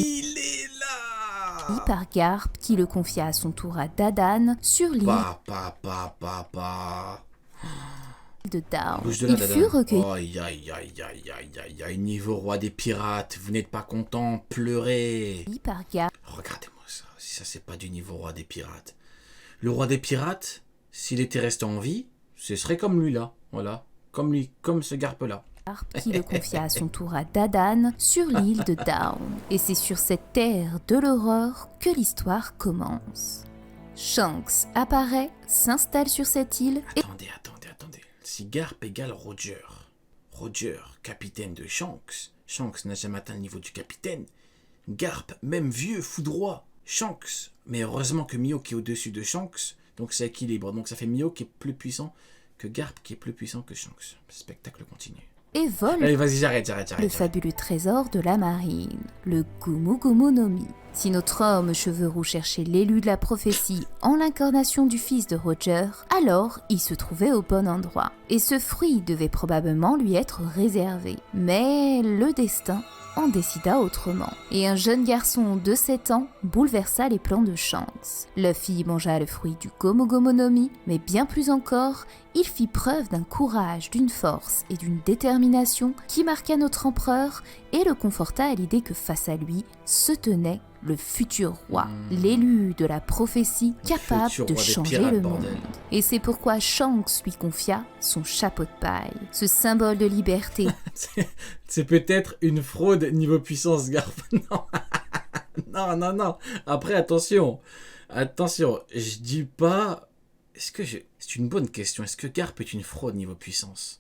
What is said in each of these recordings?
Il est là par Garp qui le confia à son tour à Dadan sur l'île de Down. Bouge de là, Il Dadan. fut recueilli Aïe, aïe, aïe, aïe, aïe, aïe, aïe, niveau roi des pirates, vous n'êtes pas content, pleurez. par Garp Regardez-moi ça, si ça c'est pas du niveau roi des pirates. Le roi des pirates, s'il était resté en vie, ce serait comme lui là, voilà. Comme lui, comme ce Garp là. qui le confia à son tour à Dadan sur l'île de Down. Et c'est sur cette terre de l'horreur que l'histoire commence. Shanks apparaît, s'installe sur cette île et Attendez. Si Garp égale Roger, capitaine de Shanks n'a jamais atteint le niveau du capitaine. Garp, même vieux, foudroie. Shanks, mais heureusement que Mihawk est au-dessus de Shanks, donc ça équilibre. Donc ça fait Mihawk qui est plus puissant que Garp, qui est plus puissant que Shanks. Le spectacle continue. vole Allez, vas-y, j'arrête. le fabuleux trésor de la marine, le Gomu Gomu no Mi. Si notre homme aux cheveux roux cherchait l'élu de la prophétie en l'incarnation du fils de Roger, alors il se trouvait au bon endroit. Et ce fruit devait probablement lui être réservé. Mais le destin en décida autrement. Et un jeune garçon de 7 ans bouleversa les plans de Shanks. Luffy mangea le fruit du Gomu Gomu no Mi, mais bien plus encore, il fit preuve d'un courage, d'une force et d'une détermination qui marqua notre empereur et le conforta à l'idée que face à lui se tenait le futur roi, l'élu de la prophétie capable futur de roi des changer pirates, le bordel. monde. Et c'est pourquoi Shanks lui confia son chapeau de paille, ce symbole de liberté C'est peut-être une fraude niveau puissance, Garp. Non. Après, attention, je dis pas... C'est une bonne question. Est-ce que Garp est une fraude niveau puissance ?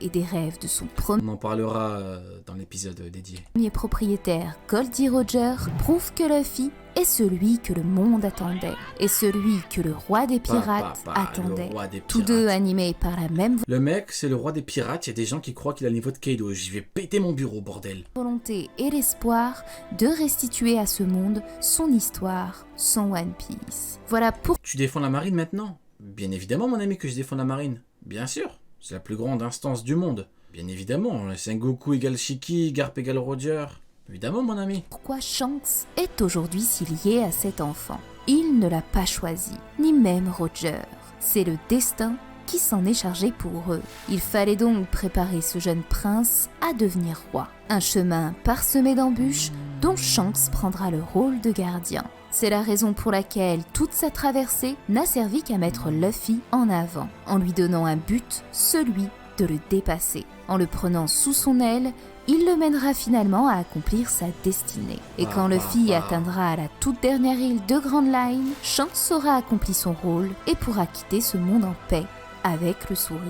et des rêves de son On en parlera dans l'épisode dédié. premier propriétaire, Goldie Roger, prouve que Luffy est celui que le monde attendait, et celui que le roi des pirates attendait. Le roi des Tous pirates. deux animés par la même Le mec, c'est le roi des pirates. Il y a des gens qui croient qu'il a le niveau de Kaido. J'y vais péter mon bureau, bordel. volonté et l'espoir de restituer à ce monde son histoire, son One Piece. Voilà pour Tu défends la marine maintenant ? Bien évidemment, mon ami, que je défends la marine. Bien sûr. C'est la plus grande instance du monde. Bien évidemment. Sengoku égale Shiki, Garp égale Roger. Évidemment, mon ami. pourquoi Shanks est aujourd'hui si lié à cet enfant. Il ne l'a pas choisi, ni même Roger. C'est le destin qui s'en est chargé pour eux. Il fallait donc préparer ce jeune prince à devenir roi. Un chemin parsemé d'embûches dont Shanks prendra le rôle de gardien. C'est la raison pour laquelle toute sa traversée n'a servi qu'à mettre Luffy en avant, en lui donnant un but, celui de le dépasser. En le prenant sous son aile, il le mènera finalement à accomplir sa destinée. Et quand Luffy atteindra la toute dernière île de Grand Line, Shanks aura accompli son rôle et pourra quitter ce monde en paix avec le sourire.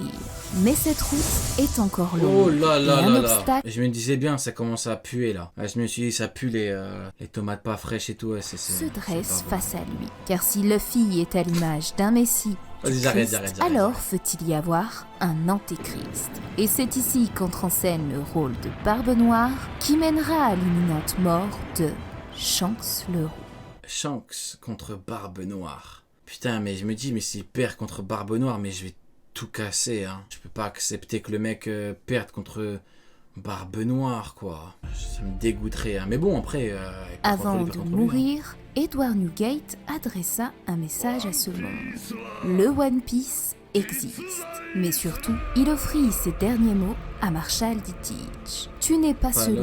Mais cette route est encore longue. Oh là et là un là là. obstacle Je me disais bien, ça commence à puer là. Je me suis dit, ça pue les tomates pas fraîches et tout. Ouais, se dresse face à lui. Car si Luffy est à l'image d'un messie, Vas-y, du j'arrête, Christ, j'arrête. alors faut-il y avoir un antéchrist. Et c'est ici qu'entre en scène le rôle de Barbe Noire qui mènera à l'imminente mort de Shanks le Roux. Shanks contre Barbe Noire. Putain, mais je me dis, mais s'il perd contre Barbe Noire, mais je vais tout casser, hein. Je peux pas accepter que le mec perde contre Barbe Noire, quoi. Ça me dégoûterait, hein. Mais bon, après... Avant de mourir, Edward Newgate adressa un message à ce monde. Le One Piece existe. Mais surtout, il offrit ses derniers mots à Marshall D. Teach. Tu n'es pas celui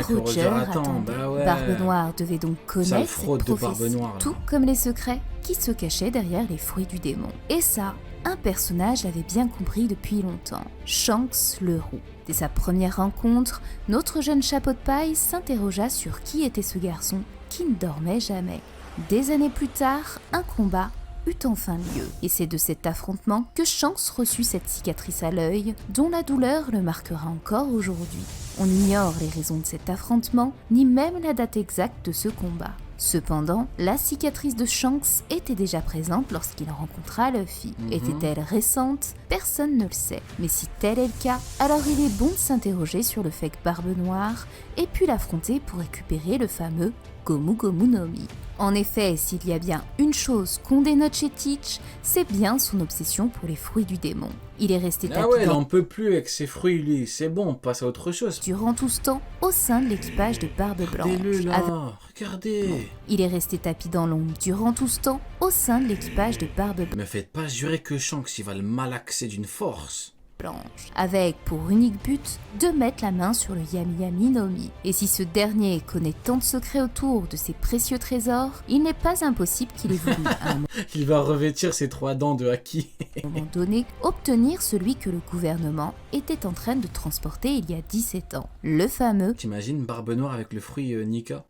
que Roger attendait. Bah ouais. Barbe Noire devait donc Sale connaître fraude cette de Barbe prophétie, Noire, là. tout comme les secrets qui se cachaient derrière les fruits du démon. Et ça, un personnage l'avait bien compris depuis longtemps, Shanks le Roux. Dès sa première rencontre, notre jeune chapeau de paille s'interrogea sur qui était ce garçon qui ne dormait jamais. Des années plus tard, un combat eut enfin lieu, et c'est de cet affrontement que Shanks reçut cette cicatrice à l'œil, dont la douleur le marquera encore aujourd'hui. On ignore les raisons de cet affrontement, ni même la date exacte de ce combat. Cependant, la cicatrice de Shanks était déjà présente lorsqu'il rencontra Luffy. Était-elle récente? Personne ne le sait. Mais si tel est le cas, alors il est bon de s'interroger sur le fait que Barbe Noire ait pu l'affronter pour récupérer le fameux Gomu Gomu no Mi. En effet, s'il y a bien une chose qu'on dénote chez Teach, c'est bien son obsession pour les fruits du démon. Il est resté Ah ouais, il tapis en peut plus avec ses fruits, lui. C'est bon, on passe à autre chose. durant tout ce temps au sein de l'équipage de Barbe Regardez-le Blanche. là, regardez. Il est resté tapis dans l'ombre durant tout ce temps au sein de l'équipage de Barbe Me faites pas jurer que Shanks il va le malaxer d'une force. Blanche, avec pour unique but de mettre la main sur le Yami Yami no Mi. Et si ce dernier connaît tant de secrets autour de ses précieux trésors, il n'est pas impossible qu'il ait voulu à un Il va revêtir ses 3 dents de Haki. moment donné obtenir celui que le gouvernement était en train de transporter il y a 17 ans, le fameux T'imagines Barbe Noire avec le fruit Nika.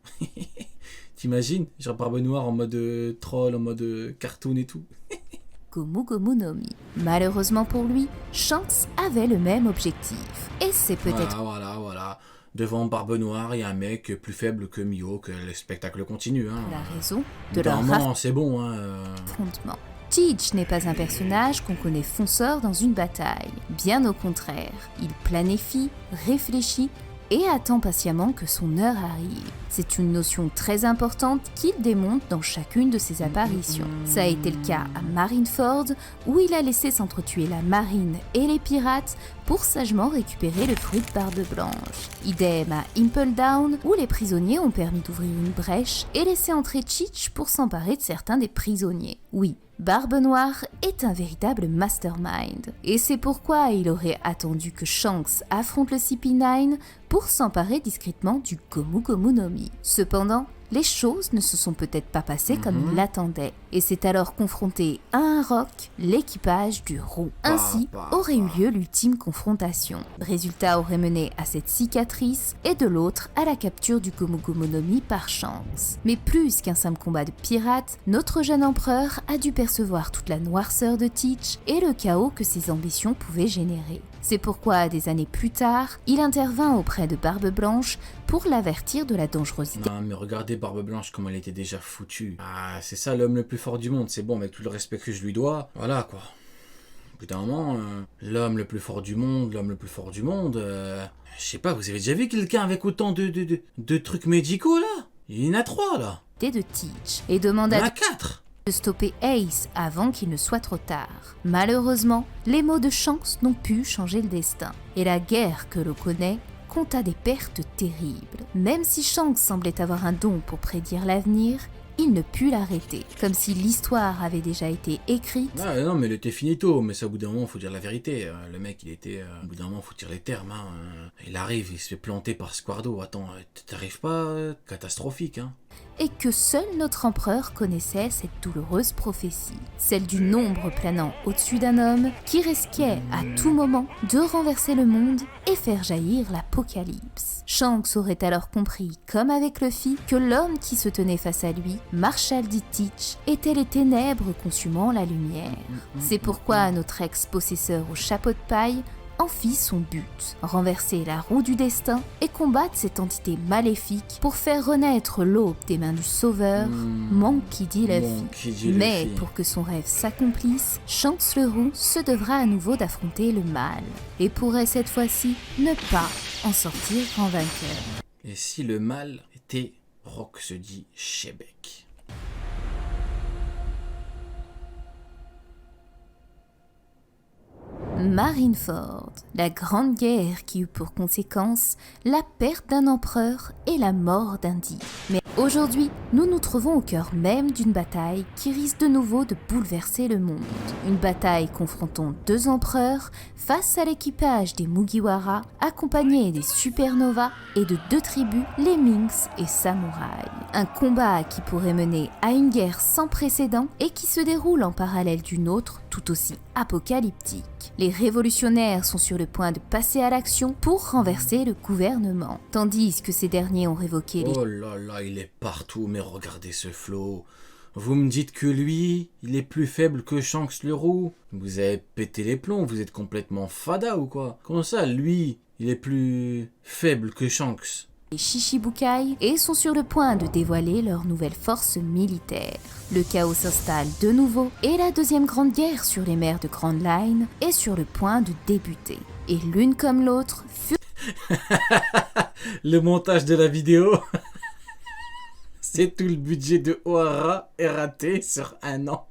T'imagines genre Barbe Noire en mode troll, en mode cartoon et tout. Gomu Gomu no Mi. Malheureusement pour lui, Shanks avait le même objectif. Et c'est peut-être Voilà. Devant Barbe Noire, il y a un mec plus faible que Mio, que le spectacle continue. Hein. la raison de leur Normalement, c'est bon. Hein. affrontement. Teach n'est pas un personnage qu'on connaît fonceur dans une bataille. Bien au contraire, il planifie, réfléchit et attend patiemment que son heure arrive. C'est une notion très importante qu'il démontre dans chacune de ses apparitions. Ça a été le cas à Marineford, où il a laissé s'entretuer la marine et les pirates pour sagement récupérer le fruit de Barbe Blanche. Idem à Impel Down, où les prisonniers ont permis d'ouvrir une brèche et laisser entrer Teach pour s'emparer de certains des prisonniers. Oui, Barbe Noire est un véritable mastermind. Et c'est pourquoi il aurait attendu que Shanks affronte le CP9 pour s'emparer discrètement du Gomu Gomu no Mi. Cependant, les choses ne se sont peut-être pas passées comme il l'attendait, et c'est alors confronté à un roc l'équipage du Roux. Ainsi aurait eu lieu l'ultime confrontation. Le résultat aurait mené à cette cicatrice, et de l'autre à la capture du Gomu Gomu no Mi par Shanks. Mais plus qu'un simple combat de pirates, notre jeune empereur a dû percevoir toute la noirceur de Teach et le chaos que ses ambitions pouvaient générer. C'est pourquoi, des années plus tard, il intervint auprès de Barbe Blanche pour l'avertir de la dangerosité. Non, mais regardez Barbe Blanche comment elle était déjà foutue. Ah, c'est ça l'homme le plus fort du monde. C'est bon, avec tout le respect que je lui dois. Voilà, quoi. Au bout d'un moment, l'homme le plus fort du monde, je sais pas, vous avez déjà vu quelqu'un avec autant de trucs médicaux, là? Il y en a 3, là. De Teach et Il y demanda en a 4. de stopper Ace avant qu'il ne soit trop tard. Malheureusement, les mots de Shanks n'ont pu changer le destin, et la guerre que l'on connaît compta des pertes terribles. Même si Shanks semblait avoir un don pour prédire l'avenir, il ne put l'arrêter, comme si l'histoire avait déjà été écrite. Ah, non, mais il était finito, mais ça, au bout d'un moment, faut dire la vérité. Le mec, il était... au bout d'un moment, faut dire les termes. Hein. Il arrive, il se fait planter par Squardo. Attends, t'arrives pas catastrophique, hein. Et que seul notre empereur connaissait cette douloureuse prophétie, celle du nombre planant au-dessus d'un homme qui risquait à tout moment de renverser le monde et faire jaillir l'apocalypse. Shanks aurait alors compris, comme avec Luffy, que l'homme qui se tenait face à lui, Marshall D. Teach, était les ténèbres consumant la lumière. C'est pourquoi notre ex-possesseur au chapeau de paille en fit son but, renverser la roue du destin et combattre cette entité maléfique pour faire renaître l'aube des mains du sauveur, Monkey D. Luffy. Mais pour que son rêve s'accomplisse, Shanks le Roux se devra à nouveau d'affronter le mal, et pourrait cette fois-ci ne pas en sortir grand vainqueur. Et si le mal était Rocksteady Shebeck? Marineford, la grande guerre qui eut pour conséquence la perte d'un empereur et la mort d'un dieu. Mais aujourd'hui, nous nous trouvons au cœur même d'une bataille qui risque de nouveau de bouleverser le monde. Une bataille confrontant 2 empereurs face à l'équipage des Mugiwara, accompagnés des Supernovas et de 2 tribus, les Minks et Samouraïs. Un combat qui pourrait mener à une guerre sans précédent et qui se déroule en parallèle d'une autre tout aussi apocalyptique. Les révolutionnaires sont sur le point de passer à l'action pour renverser le gouvernement, tandis que ces derniers ont révoqué les... Oh là là, il est partout, mais regardez ce flot. Vous me dites que lui, il est plus faible que Shanks le Roux? Vous avez pété les plombs, vous êtes complètement fada ou quoi? Comment ça, lui, il est plus faible que Shanks? Les Shichibukai et sont sur le point de dévoiler leur nouvelle force militaire. Le chaos s'installe de nouveau et la deuxième grande guerre sur les mers de Grand Line est sur le point de débuter. Et l'une comme l'autre furent... Le montage de la vidéo. C'est tout le budget de Ohara est raté sur un an.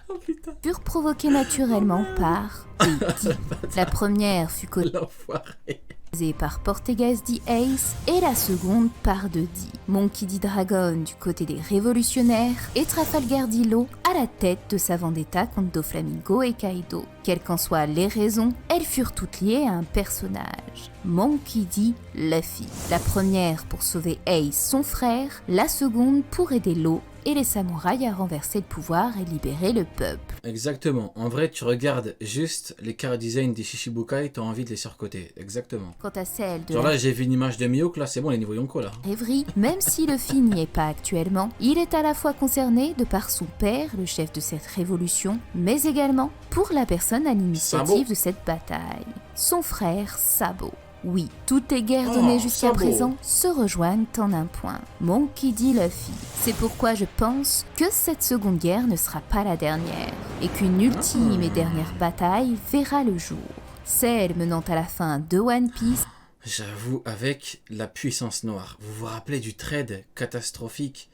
Oh putain. Furent provoquées naturellement par Eddie. La première fut L'enfoiré. causée par Portegas D. Ace et la seconde par Dee. Monkey D. Dragon du côté des révolutionnaires et Trafalgar D. Law à la tête de sa vendetta contre Doflamingo et Kaido. Quelles qu'en soient les raisons, elles furent toutes liées à un personnage, Monkey D. Luffy. La première pour sauver Ace, son frère, la seconde pour aider Law et les samouraïs à renverser le pouvoir et libérer le peuple. Exactement. En vrai, tu regardes juste les car design des Shichibukai, t'as envie de les surcoter. Exactement. Quant à celle de Genre la là, j'ai vu une image de Mihawk, là, c'est bon, les niveaux Yonko, là. rêverie, même si Luffy n'y est pas actuellement, il est à la fois concerné de par son père, le chef de cette révolution, mais également pour la personne à l'initiative Sabo. de cette bataille, son frère Sabo. Oui, toutes les guerres Oh, données jusqu'à Sabo. présent se rejoignent en un point. Monkey D. Luffy. C'est pourquoi je pense que cette seconde guerre ne sera pas la dernière, et qu'une ultime et dernière bataille verra le jour. Celle menant à la fin de One Piece. J'avoue, avec la puissance noire. Vous vous rappelez du trade catastrophique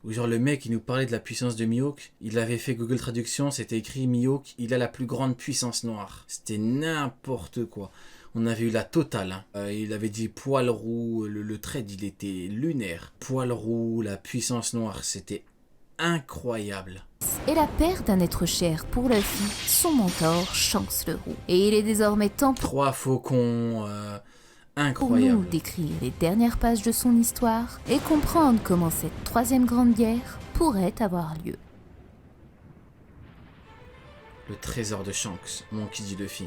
où genre le mec il nous parlait de la puissance de Mihawk, il avait fait Google Traduction, c'était écrit Mihawk, il a la plus grande puissance noire. C'était n'importe quoi. On avait eu la totale. Hein. Il avait dit poil roux, le trade il était lunaire. Poil roux, la puissance noire, c'était incroyable. Et la perte d'un être cher pour Luffy, son mentor Shanks le Roux. Et il est désormais temps pour 3 faucons, nous incroyable. d'écrire les dernières pages de son histoire et comprendre comment cette troisième grande guerre pourrait avoir lieu. Le trésor de Shanks, Monkey D. Luffy.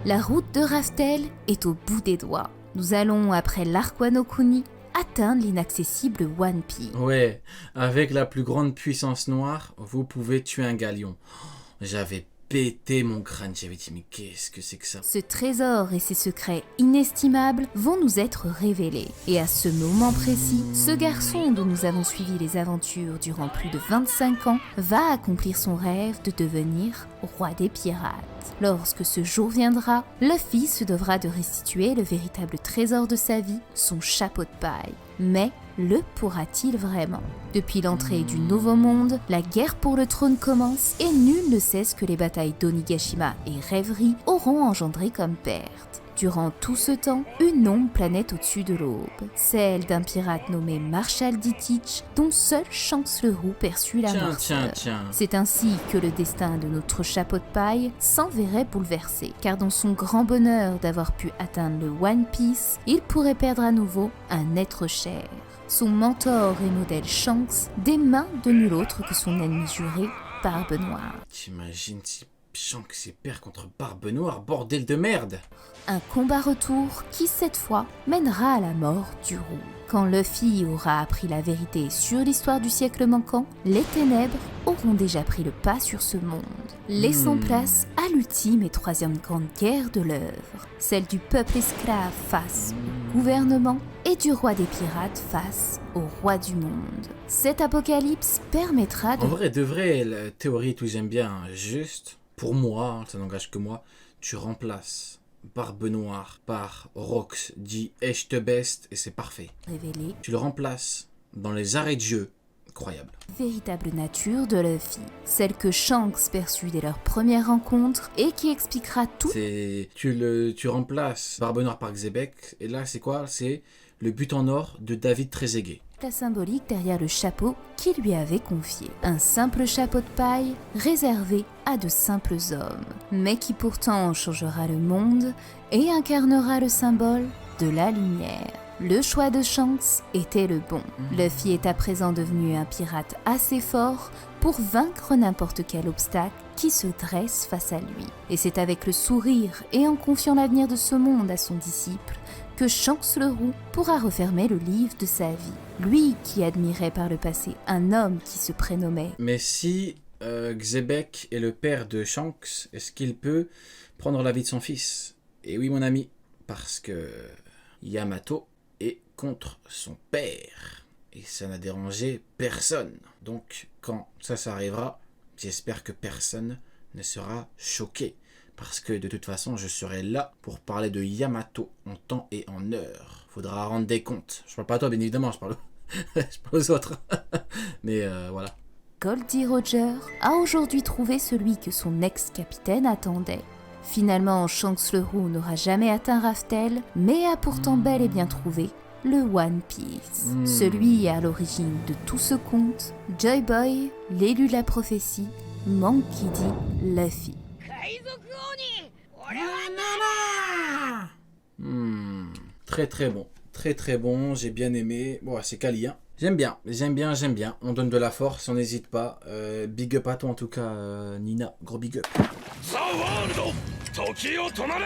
La route de Raftel est au bout des doigts. Nous allons, après l'arc Wano Kuni, atteindre l'inaccessible One Piece. Ouais, avec la plus grande puissance noire, vous pouvez tuer un galion. J'avais pété mon crâne, j'avais dit mais qu'est-ce que c'est que ça? Ce trésor et ses secrets inestimables vont nous être révélés. Et à ce moment précis, ce garçon dont nous avons suivi les aventures durant plus de 25 ans va accomplir son rêve de devenir roi des pirates. Lorsque ce jour viendra, Luffy se devra de restituer le véritable trésor de sa vie, son chapeau de paille. Mais le pourra-t-il vraiment? Depuis l'entrée du Nouveau Monde, la guerre pour le trône commence et nul ne sait ce que les batailles d'Onigashima et Rêverie auront engendré comme perte. Durant tout ce temps, une ombre planait au-dessus de l'aube, celle d'un pirate nommé Marshall D. Teach, dont seul Shanks le Roux perçut la noirceur. Tiens. C'est ainsi que le destin de notre chapeau de paille s'en verrait bouleversé, car dans son grand bonheur d'avoir pu atteindre le One Piece, il pourrait perdre à nouveau un être cher. Son mentor et modèle Shanks, des mains de nul autre que son ennemi juré, Barbe Noire. T'imagines si Shanks perd contre Barbe Noire, bordel de merde! Un combat retour qui, cette fois, mènera à la mort du Roux. Quand Luffy aura appris la vérité sur l'histoire du siècle manquant, les ténèbres auront déjà pris le pas sur ce monde, laissant place à l'ultime et troisième grande guerre de l'œuvre, celle du peuple esclave face au gouvernement et du roi des pirates face au roi du monde. Cet apocalypse permettra de... En vrai, de vrai, la théorie, tout j'aime bien, hein, juste, pour moi, ça n'engage que moi, tu remplaces Barbe Noire par Rox, dit je te best, et c'est parfait. révéler Tu le remplaces dans les arrêts de jeu, incroyable. la véritable nature de Luffy, celle que Shanks perçut dès leur première rencontre et qui expliquera tout. Tu remplaces Barbe Noire par Xebec, et là c'est quoi? C'est le but en or de David Trezeguet. La symbolique derrière le chapeau qu'il lui avait confié. Un simple chapeau de paille réservé à de simples hommes, mais qui pourtant changera le monde et incarnera le symbole de la lumière. Le choix de Shanks était le bon. Luffy est à présent devenu un pirate assez fort pour vaincre n'importe quel obstacle qui se dresse face à lui. Et c'est avec le sourire et en confiant l'avenir de ce monde à son disciple que Shanks le Roux pourra refermer le livre de sa vie. Lui qui admirait par le passé un homme qui se prénommait... Mais si Xebec est le père de Shanks, est-ce qu'il peut prendre la vie de son fils? Et oui mon ami, parce que Yamato est contre son père. Et ça n'a dérangé personne. Donc quand ça arrivera, j'espère que personne ne sera choqué. Parce que de toute façon, je serai là pour parler de Yamato en temps et en heure. Faudra rendre des comptes. Je parle pas à toi, bien évidemment, je parle aux autres. Mais voilà. Goldie Roger a aujourd'hui trouvé celui que son ex-capitaine attendait. Finalement, Shanks le Roux n'aura jamais atteint Raftel, mais a pourtant bel et bien trouvé le One Piece. Celui à l'origine de tout ce conte, Joy Boy, l'élu de la prophétie, Monkey D. Luffy. Très très bon. Très très bon, j'ai bien aimé. Bon, c'est quali, hein. J'aime bien. On donne de la force, on n'hésite pas. Big up à toi en tout cas, Nina. Gros big up. The World 時を止まれ